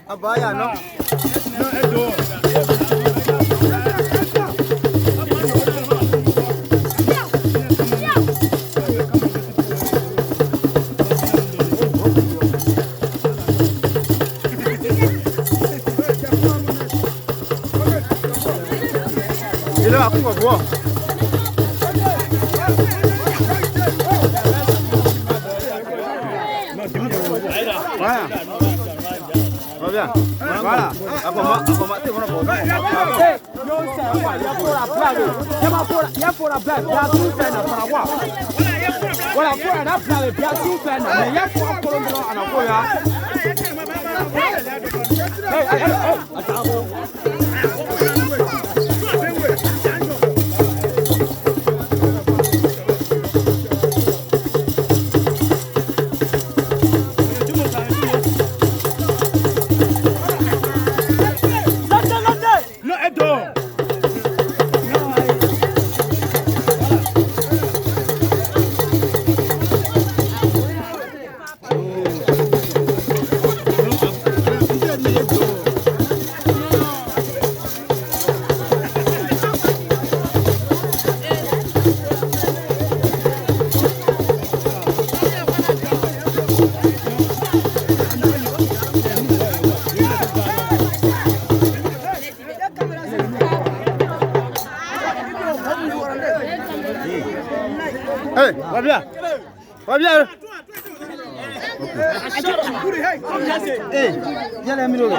Abaya no. No, Edo. Ele vai com a boa. Vai. Voilà. Apa mak tu mana boleh. Hey, va bien. Va bien. Hey, viens la minute.